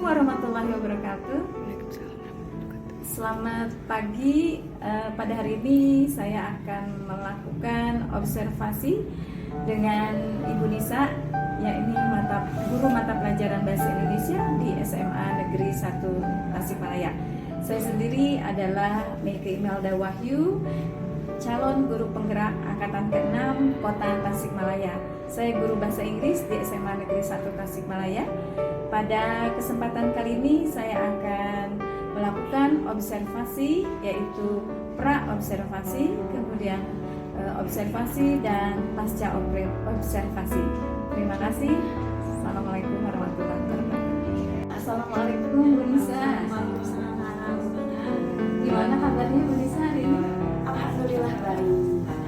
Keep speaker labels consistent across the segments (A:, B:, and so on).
A: warahmatullahi wabarakatuh. Selamat pagi. Pada hari ini saya akan melakukan observasi dengan Ibu Nisa, yakni guru mata pelajaran Bahasa Indonesia di SMA Negeri 1 Tasikmalaya. Saya sendiri adalah Meike Imelda Wahyu, calon guru penggerak angkatan ke-6 Kota Tasikmalaya. Saya guru bahasa Inggris di SMA Negeri 1 Tasikmalaya. Pada kesempatan kali ini saya akan melakukan observasi, yaitu pra-observasi, kemudian observasi dan pasca observasi. Terima kasih. Assalamualaikum warahmatullahi wabarakatuh. Assalamualaikum Bu Nisa. Gimana kabarnya Bu Nisa hari ini?
B: Alhamdulillah baik.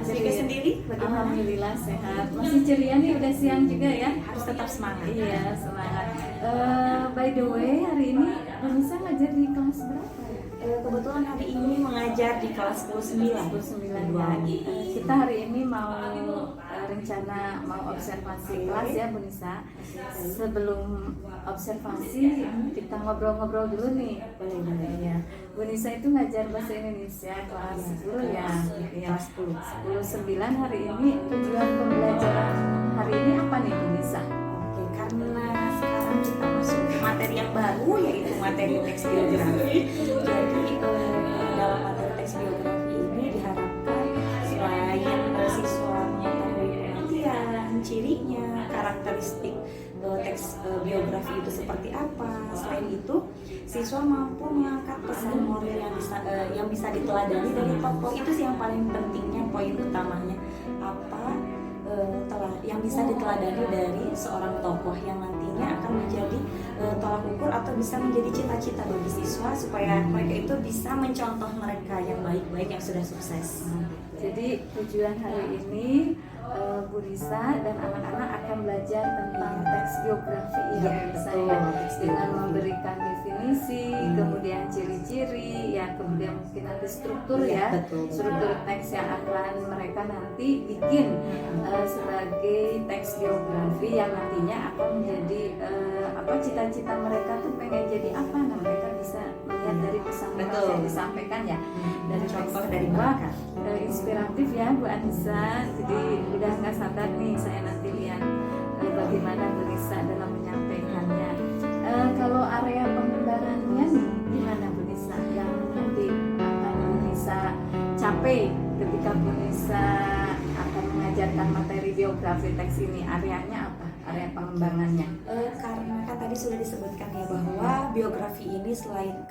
B: Meike sendiri bagaimana?
A: Alhamdulillah sehat. Masih ceria nih, udah siang juga ya.
B: Harus tetap semangat.
A: Iya, semangat. By the way, hari ini Bu Nisa ngajar di kelas berapa ya?
B: Kebetulan hari ini mengajar di kelas 19.
A: 19 ya. Kita hari ini mau rencana mau observasi kelas ya Bu Nisa. Sebelum observasi kita ngobrol-ngobrol dulu nih.
B: Boleh.
A: Ya. Bu Nisa itu ngajar bahasa Indonesia kelas 10 ya.
B: Kelas 10.
A: 10-9 hari ini. Tujuan pembelajaran hari ini apa nih Bu Nisa?
B: Oke, karena sekarang kita masuk ke materi yang baru, yaitu materi teks biografi. Jadi dalam materi teks biografi ini diharapkan selain siswa mengetahui pengertian, cirinya, karakteristik teks biografi itu seperti apa. Selain itu, siswa mampu mengangkat pesan moral yang bisa diteladani dari tokoh. Itu sih yang paling pentingnya, poin utamanya apa yang bisa diteladani dari seorang tokoh yang nantinya akan menjadi tolak ukur atau bisa menjadi cita-cita bagi siswa supaya mereka itu bisa mencontoh mereka yang baik-baik yang sudah sukses.
A: Jadi tujuan hari ini Bu Nisa dan anak-anak akan belajar tentang teks biografi ya, Bu Nisa ya, dengan memberikan definisi, kemudian ciri-ciri, ya kemudian mungkin nanti struktur ya, struktur teks yang akan mereka nanti bikin sebagai teks biografi yang nantinya akan menjadi cita-cita mereka tuh pengen jadi apa, nah mereka bisa melihat dari pesan yang disampaikan ya, dari contoh dari mereka. Inspiratif ya Bu Anissa, jadi udah nggak sabar nih saya nanti lihat bagaimana Bu Nisa dalam menyampaikannya. Kalau area pengembangannya nih gimana Bu Nisa yang nanti akan Bu Nisa capai ketika Bu Nisa akan mengajarkan materi biografi teks ini, areanya apa? Area pengembangannya?
B: Karena kan tadi sudah disebutkan ya bahwa biografi ini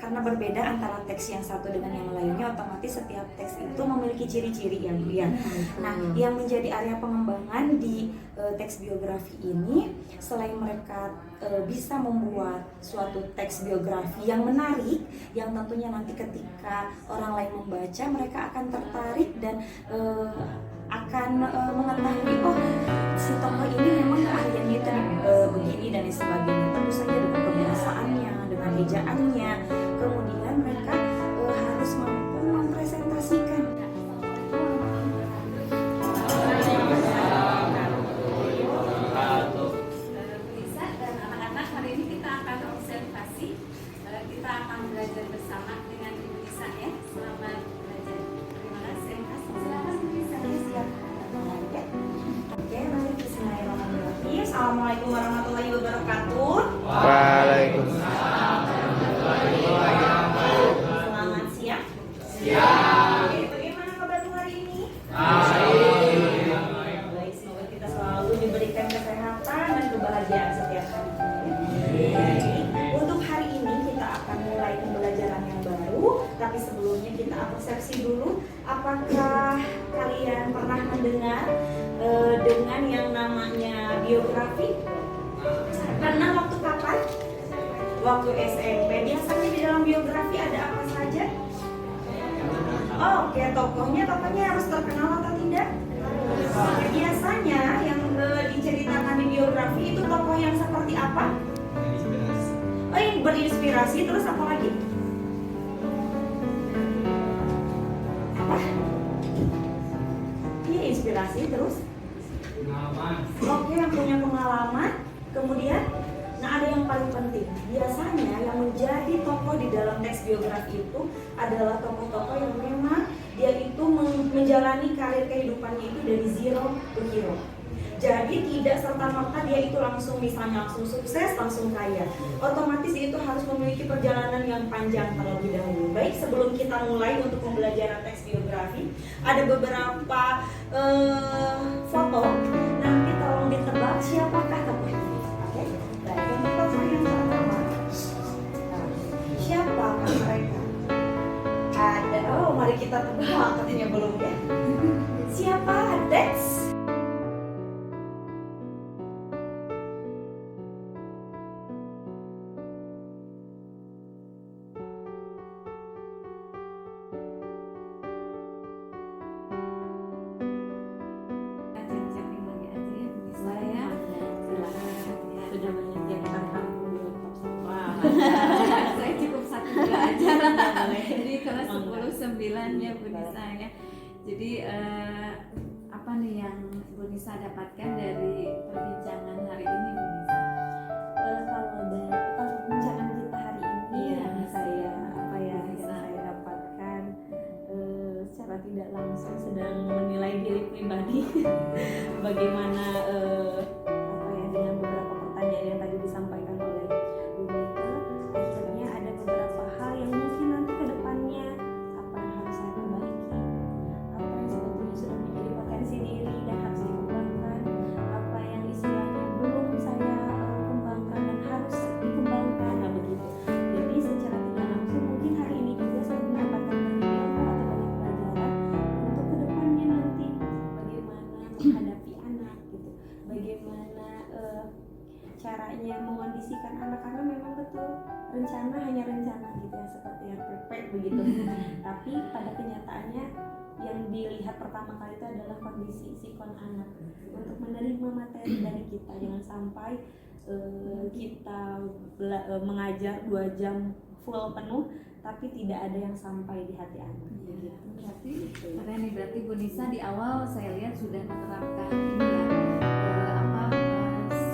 B: karena berbeda antara teks yang satu dengan yang lainnya, otomatis setiap teks itu memiliki ciri-ciri ya Bu ya. Nah, yang menjadi area pengembangan di teks biografi ini, selain mereka bisa membuat suatu teks biografi yang menarik, yang tentunya nanti ketika orang lain membaca mereka akan tertarik dan akan mengetahui si tokoh ini memang keahliannya itu begini dan sebagainya. Tentu saja dengan kebiasaannya, dengan ejaannya, kemudian mereka harus mampu mempresentasikan.
A: Bisa dan anak-anak, hari ini kita akan observasi, kita akan belajar bersama dengan Ibu Nisa ya. Selamat belajar. Terima kasih. Silakan Bu Nisa.
B: Siap. Oke, baik. Bismillahirrahmanirrahim. Assalamualaikum warahmatullahi wabarakatuh.
C: Waalaikumsalam.
B: Selamat siang.
C: Siang.
B: Oke, bagaimana kabar hari ini? Baik, semoga kita selalu diberikan kesehatan dan kebahagiaan setiap hari. Jadi, untuk hari ini kita akan mulai pembelajaran yang baru, tapi sebelumnya kita observasi dulu. Apakah kalian pernah mendengar dengan yang namanya biografi? Pernah waktu kapan? Waktu SMP. Biasanya di dalam biografi ada apa saja? Oke, tokohnya harus terkenal atau tidak? Oke, biasanya yang diceritakan di biografi itu tokoh yang seperti apa? Yang berinspirasi, terus apa lagi? Apa? Iya, inspirasi terus. Oke, yang punya pengalaman, kemudian Nah, ada yang paling penting. Biasanya yang menjadi tokoh di dalam teks biografi itu adalah tokoh-tokoh yang memang dia itu menjalani karir kehidupannya itu dari zero to hero. Jadi tidak serta-merta dia itu langsung misalnya langsung sukses, langsung kaya. Otomatis dia itu harus memiliki perjalanan yang panjang terlebih dahulu. Baik, sebelum kita mulai untuk pembelajaran teks biografi, ada beberapa foto. Nanti tolong ditebak siapakah tokoh ini. Oke? Baik, yang tokoh yang pertama. Siapakah mereka? Ada. Oh, mari kita tebak. Katanya belum ya. Siapa Dex?
A: Saya cukup 1-2 aja lah. Jadi kelas 10-9 ya Bu Nisa ya. Jadi apa nih yang Bu Nisa dapatkan dari perbincangan hari ini Bu Nisa?
B: Kalau dari perbincangan kita hari ini
A: Iya,
B: saya apa ya yang saya dapatkan secara tidak langsung sedang menilai diri pribadi bagaimana apa ya dengan beberapa pertanyaan yang tadi disampaikan oleh Bu Mika. Akhirnya ada beberapa hal yang mungkin nanti ke depannya apa yang harus saya perbaiki, apa yang sebetulnya sudah menjadi potensi diri dan harus dikembangkan, apa yang istilahnya belum saya kembangkan dan harus dikembangkan, nah begitu. Jadi secara tidak langsung mungkin hari ini juga saya mendapatkan banyak ilmu atau banyak pelajaran untuk kedepannya nanti bagaimana menghadapi anak gitu, bagaimana caranya mengondisikan anak, karena memang betul rencana hanya rencana gitu ya, seperti RPP begitu. Tapi pada kenyataannya yang dilihat pertama kali itu adalah kondisi psikon anak untuk menerima materi dari kita. Jangan sampai kita mengajar 2 jam full penuh tapi tidak ada yang sampai di hati anak.
A: Iya, berarti keren nih, berarti Bu Nisa di awal saya lihat sudah menerapkan ini ya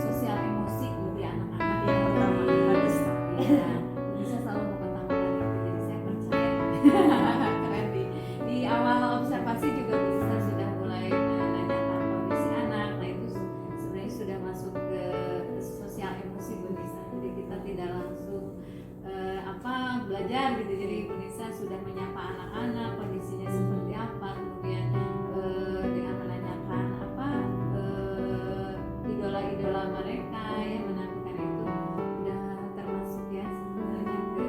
A: sosial emosi bagi anak-anak yang pertama harus ya. Bu Nisa selalu mengutamakan itu, jadi saya percaya. Keren di awal observasi juga Bu Nisa sudah mulai menanyakan kondisi anak. Nah itu sebenarnya sudah masuk ke sosial emosi Bu Nisa. Jadi kita tidak langsung belajar gitu. Jadi Bu Nisa sudah menyapa anak-anak kondisinya seperti apa, kemudian dengan menanyakan idola-idola mereka yang menampilkan itu udah termasuk ya sebenarnya ke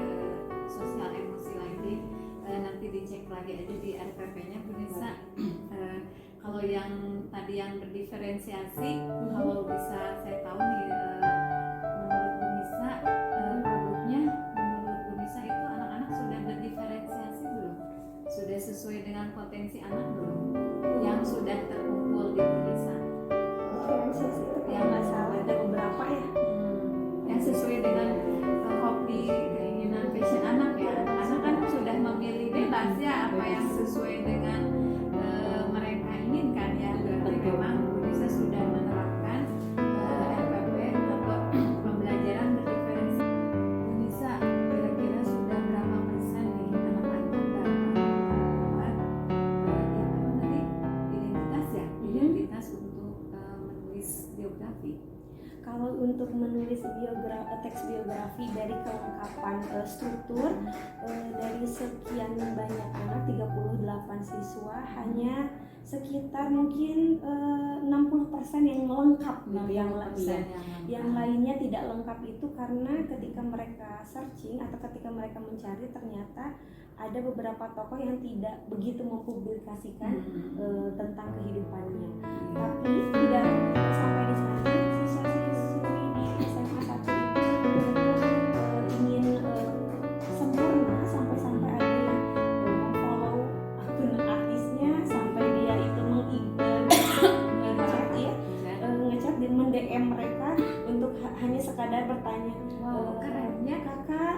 A: sosial emosi lagi. Nanti dicek lagi aja di RPP-nya Bu Nisa. Kalau yang tadi yang berdiferensiasi, kalau bisa saya tahu nih menurut Bu Nisa produknya menurut Bu Nisa itu anak-anak sudah berdiferensiasi belum? Sudah sesuai dengan potensi anak belum? Yang sudah terkumpul di Bu Nisa?
B: Diferensiasi itu yang nggak salah ada beberapa ya.
A: Yang sesuai dengan hobi, keinginan, passion anak ya. Anak kan sudah memilih bebas ya apa yang sesuai dengan mereka inginkan ya. Berarti memang Bu Nisa sudah menerapkan RPP atau pembelajaran berdiferensiasi. Bu Nisa kira-kira sudah berapa persen nih anak-anak dapat identitas untuk menulis biografi?
B: Kalau untuk menulis teks biografi dari kelengkapan struktur dari sekian banyak anak 38 siswa hanya sekitar mungkin 60% yang lengkap gitu, yang lainnya tidak lengkap itu karena ketika mereka searching atau ketika mereka mencari ternyata ada beberapa tokoh yang tidak begitu mempublikasikan tentang kehidupannya. Tapi tidak sampai di sana, siswa-siswi di SMA 1 itu betul-betul ingin sempurna sampai ada yang memfollow akun artisnya, sampai dia itu ngechat dan mend-DM mereka untuk hanya sekadar bertanya, kerennya kakak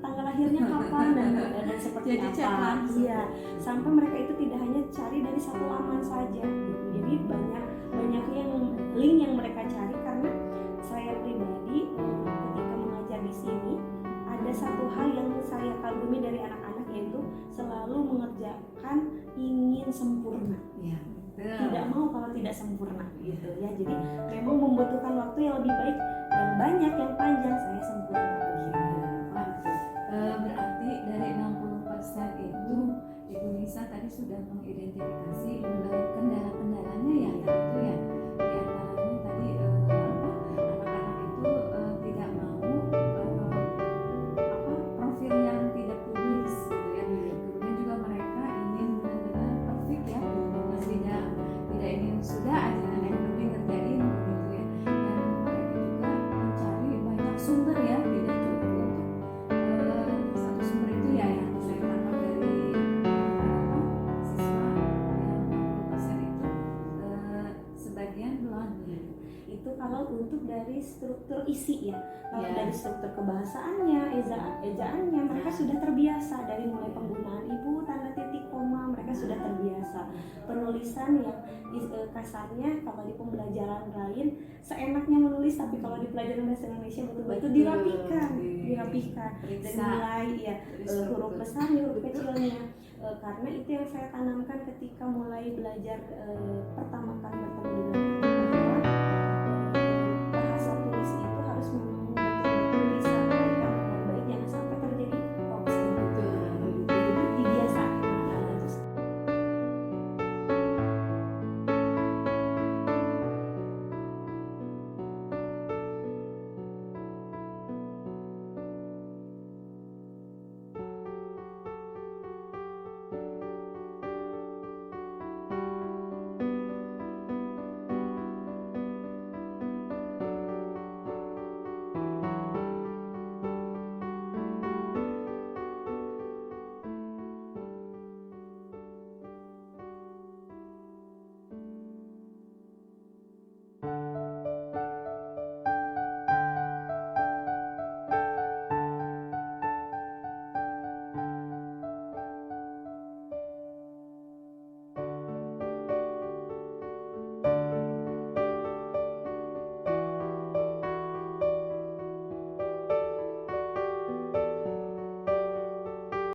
B: tanggal lahirnya kapan dan seperti
A: jadi
B: apa. Iya, sampai mereka itu tidak hanya cari dari satu laman saja gitu. Jadi banyak yang link yang mereka cari, karena saya pribadi ini ada satu hal yang saya kagumi dari anak-anak, yaitu selalu mengerjakan ingin sempurna.
A: Ya,
B: Tidak mau kalau tidak sempurna gitu ya. Jadi memang membutuhkan waktu yang lebih baik, yang banyak, yang panjang, saya sempurna begitu.
A: Berarti dari 60% itu Ibu Nisa tadi sudah mengidentifikasi kendala-kendalanya ya, itu ya. Di antaranya tadi anak-anak itu tidak mau profil yang tidak publis gitu ya. Kemudian juga mereka ingin benar-benar perfect ya, tidak ingin sudah aja yang penting ngerjain gitu ya. Dan mereka juga mencari banyak sumber ya, tidak cukup untuk satu sumber itu ya yang saya tangkap dari siswa yang 60% itu sebagian belum gitu.
B: Itu kalau untuk dari struktur isi ya. Kalau
A: Ya.
B: dari struktur kebahasaannya, ejaannya, mereka sudah terbiasa. Dari mulai penggunaan ibu, tanda titik, koma, mereka sudah terbiasa. Penulisan yang kasarnya kalau di pembelajaran lain seenaknya menulis, tapi kalau di pelajaran bahasa Indonesia betul-betul dirapihkan. Dan
A: Periksa.
B: mulai ya huruf besarnya, huruf kecilnya. Karena itu yang saya tanamkan ketika mulai belajar